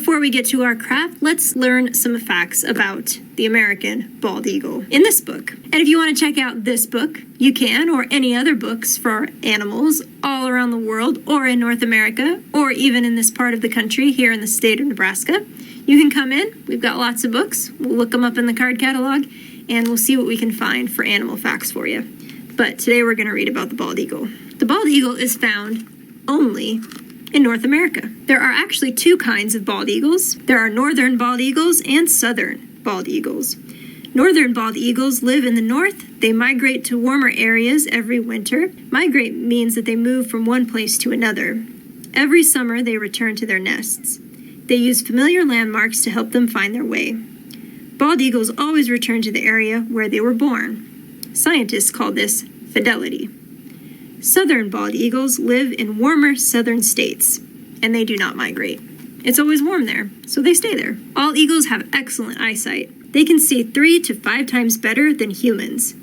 Before we get to our craft, let's learn some facts about the American bald eagle in this book. And if you want to check out this book, you can, or any other books for animals all around the world, or in North America, or even in this part of the country here in the state of Nebraska. You can come in. We've got lots of books. We'll look them up in the card catalog, and we'll see what we can find for animal facts for you. But today we're going to read about the bald eagle. The bald eagle is found only in North America. There are actually two kinds of bald eagles. There are northern bald eagles and southern bald eagles. Northern bald eagles live in the north. They migrate to warmer areas every winter. Migrate means that they move from one place to another. Every summer they return to their nests. They use familiar landmarks to help them find their way. Bald eagles always return to the area where they were born. Scientists call this fidelity. Southern bald eagles live in warmer southern states, and they do not migrate. It's always warm there, so they stay there. All eagles have excellent eyesight. They can see 3 to 5 times better than humans.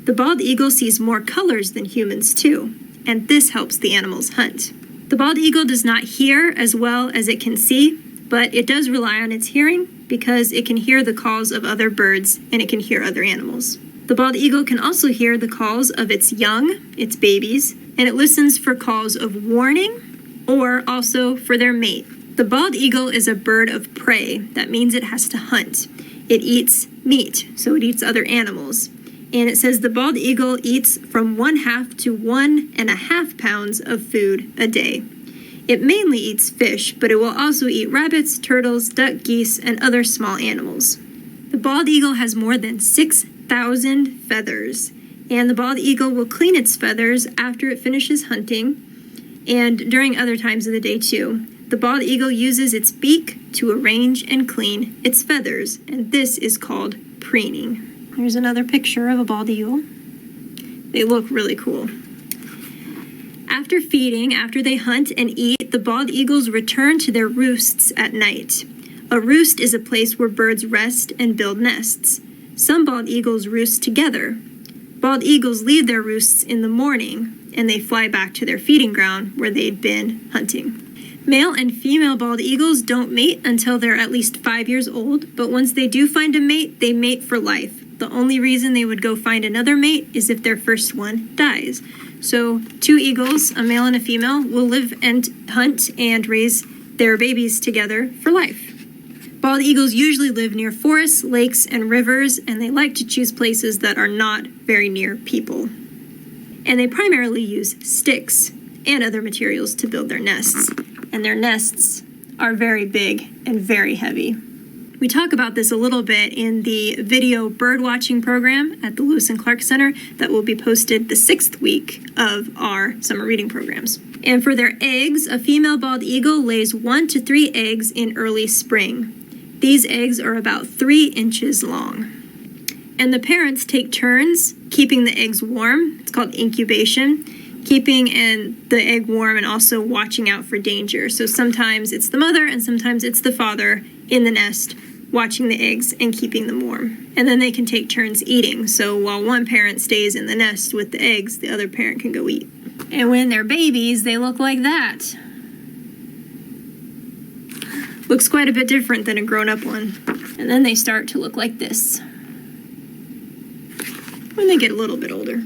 The bald eagle sees more colors than humans too, and this helps the animals hunt. The bald eagle does not hear as well as it can see, but it does rely on its hearing because it can hear the calls of other birds and it can hear other animals. The bald eagle can also hear the calls of its young, its babies, and it listens for calls of warning or also for their mate. The bald eagle is a bird of prey. That means it has to hunt. It eats meat, so it eats other animals. And it says the bald eagle eats from 1/2 to 1.5 pounds of food a day. It mainly eats fish, but it will also eat rabbits, turtles, duck, geese, and other small animals. The bald eagle has more than 6,000 feathers, and the bald eagle will clean its feathers after it finishes hunting and during other times of the day too. The bald eagle uses its beak to arrange and clean its feathers, and this is called preening. Here's another picture of a bald eagle. They look really cool. After feeding, after they hunt and eat, the bald eagles return to their roosts at night. A roost is a place where birds rest and build nests. Some bald eagles roost together. Bald eagles leave their roosts in the morning, and they fly back to their feeding ground where they'd been hunting. Male and female bald eagles don't mate until they're at least 5 years old, but once they do find a mate, they mate for life. The only reason they would go find another mate is if their first one dies. So 2 eagles, a male and a female, will live and hunt and raise their babies together for life. Bald eagles usually live near forests, lakes, and rivers, and they like to choose places that are not very near people. And they primarily use sticks and other materials to build their nests. And their nests are very big and very heavy. We talk about this a little bit in the video bird watching program at the Lewis and Clark Center that will be posted the 6th week of our summer reading programs. And for their eggs, a female bald eagle lays 1 to 3 eggs in early spring. These eggs are about 3 inches long. And the parents take turns keeping the eggs warm. It's called incubation. Keeping the egg warm and also watching out for danger. So sometimes it's the mother and sometimes it's the father in the nest watching the eggs and keeping them warm. And then they can take turns eating. So while one parent stays in the nest with the eggs, the other parent can go eat. And when they're babies, they look like that. Looks quite a bit different than a grown-up one. And then they start to look like this when they get a little bit older.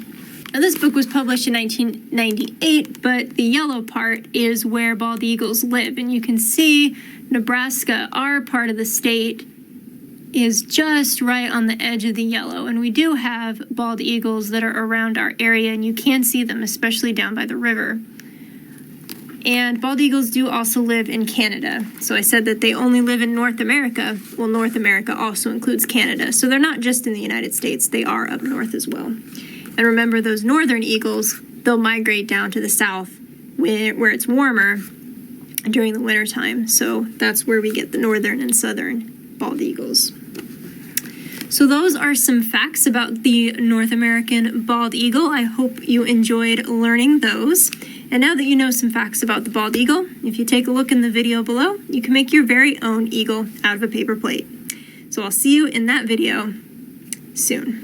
Now, this book was published in 1998, but the yellow part is where bald eagles live. And you can see Nebraska, our part of the state, is just right on the edge of the yellow. And we do have bald eagles that are around our area, and you can see them, especially down by the river. And bald eagles do also live in Canada. So I said that they only live in North America. Well, North America also includes Canada. So they're not just in the United States, they are up north as well. And remember, those northern eagles, they'll migrate down to the south where it's warmer during the wintertime. So that's where we get the northern and southern bald eagles. So those are some facts about the North American bald eagle. I hope you enjoyed learning those. And now that you know some facts about the bald eagle, if you take a look in the video below, you can make your very own eagle out of a paper plate. So I'll see you in that video soon.